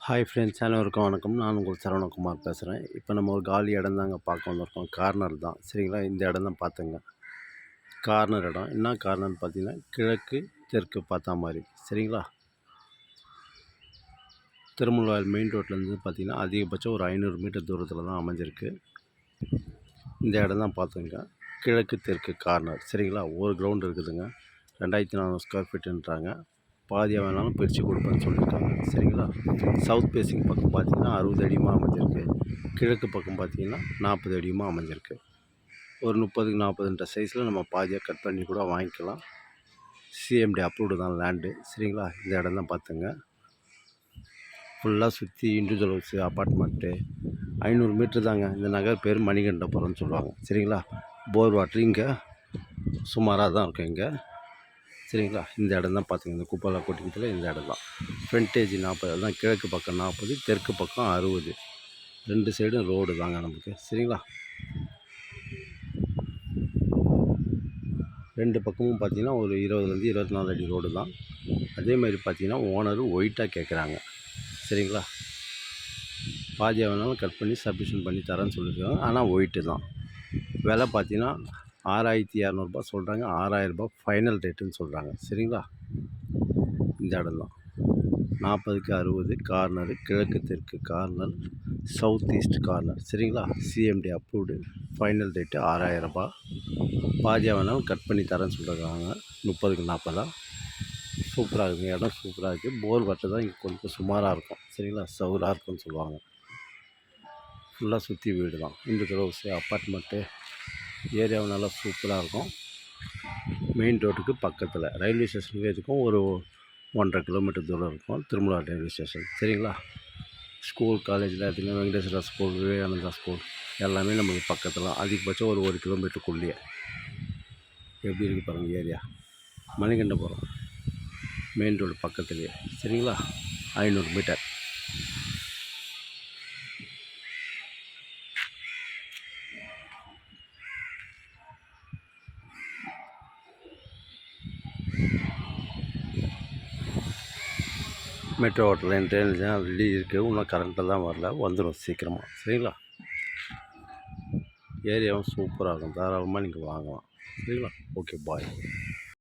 Hi friends, அனைவருக்கும் வணக்கம். நான் உங்கள் சரவணகுமார் பேசுகிறேன். இப்போ நம்ம ஒரு காலி இடம் தாங்க பார்க்க வந்திருக்கோம். கார்னர் தான், சரிங்களா? இந்த இடம் தான் பார்த்துங்க. கார்னர் இடம். என்ன கார்னர்னு பார்த்தீங்கன்னா, கிழக்கு தெற்கு பார்த்தா மாதிரி, சரிங்களா? திருமூலவாயில் மெயின் ரோட்லேருந்து பார்த்தீங்கன்னா அதிகபட்சம் ஒரு 500 மீட்டர் தூரத்தில் தான் அமைஞ்சிருக்கு. இந்த இடம் தான் பார்த்துங்க. கிழக்கு தெற்கு கார்னர், சரிங்களா? ஒரு கிரவுண்ட் இருக்குதுங்க. 2400 ஸ்கொயர் ஃபீட்டுன்றாங்க. பாதியாக வேணாலும் பிரித்து கொடுப்பேன்னு சொல்லியிருக்காங்க, சரிங்களா? சவுத் ஃபேஸிங் பக்கம் பார்த்திங்கன்னா 60 அடியுமாக அமைஞ்சிருக்கு. கிழக்கு பக்கம் பார்த்திங்கன்னா 40 அடியுமாக அமைஞ்சிருக்கு. ஒரு 30க்கு 40ன்ற சைஸில் நம்ம பாதியாக கட் பண்ணி கூட வாங்கிக்கலாம். சிஎம்டி அப்ரூவ்டு தான் லேண்டு, சரிங்களா? இந்த இடம் தான் பார்த்துங்க. ஃபுல்லாக சுற்றி இண்டிவிஜுவல் ஹவுஸு, அப்பார்ட்மெண்ட்டு. 500 மீட்ரு தாங்க. இந்த நகர் பேர் மணிகண்டபுரம்னு சொல்லுவாங்க, சரிங்களா? போர் வாட்ரு இங்கே சுமாராக தான் இருக்கும் இங்கே, சரிங்களா? இந்த இடம் தான் பார்த்துங்க. இந்த குப்பலா கொட்டிக்கத்தில் இந்த இடம் தான். ஃப்ரண்டேஜ் 40, அதுதான் கிழக்கு பக்கம் 40, தெற்கு பக்கம் 60. 2 சைடும் ரோடு தாங்க நமக்கு, சரிங்களா? 2 பக்கமும் பார்த்திங்கன்னா ஒரு 20லேருந்து 24 அடி ரோடு தான். அதே மாதிரி பார்த்திங்கன்னா ஓனரு ஒயிட்டாக கேட்குறாங்க, சரிங்களா? பாதியாக வேணாலும் கட் பண்ணி சப்மிஷன் பண்ணி தரேன்னு சொல்லியிருக்காங்க. ஆனால் ஒயிட்டு தான். விலை பார்த்திங்கன்னா 6200 சொல்கிறாங்க. 6000 ஃபைனல் ரேட்டுன்னு சொல்கிறாங்க, சரிங்களா? இந்த இடம் தான் 40க்கு 60 கார்னரு, கிழக்கு தெற்கு கார்னர், சவுத் ஈஸ்ட் கார்னர், சரிங்களா? CMD approved. Final rate 6000. பாதியாக வேணாலும் கட் பண்ணி தரேன்னு சொல்கிறாங்க. 30க்கு 40. சூப்பராக இருக்குங்க. இடம் சூப்பராக இருக்குது. போர் வட்டு தான் இங்கே கொஞ்சம் சுமாராக இருக்கும், சரிங்களா? சவுராக இருக்குன்னு சொல்லுவாங்க. ஃபுல்லாக சுற்றி வீடு தான். Individual house, apartment. ஏரியாவும் நல்லா சூப்பராக இருக்கும். மெயின் ரோட்டுக்கு பக்கத்தில், ரயில்வே ஸ்டேஷனுக்கு இதுக்கும் ஒரு 1.5 கிலோமீட்டர் தூரம் இருக்கும். திருமலா ரயில்வே ஸ்டேஷன், சரிங்களா? ஸ்கூல், காலேஜில் எடுத்திங்கன்னா வெங்கடேஸ்வரா ஸ்கூல், விவேகானந்தா ஸ்கூல் எல்லாமே நம்மளுக்கு பக்கத்தில். அதிகபட்சம் ஒரு 1 கிலோமீட்டருக்குள்ளேயே. எப்படி இருக்குது பாருங்கள் ஏரியா. மணிகண்டபுரம் மெயின் ரோடு பக்கத்துலேயே, சரிங்களா? 500 metre. Metro hotel train ready இருக்குது. இன்னும் கரண்ட்டில் தான் வரல, வந்துடும் சீக்கிரமாக, சரிங்களா? ஏரியாவும் சூப்பராக இருக்கும். தாராளமாக நீங்கள் வாங்கலாம், சரிங்களா? ஓகே, பாய்.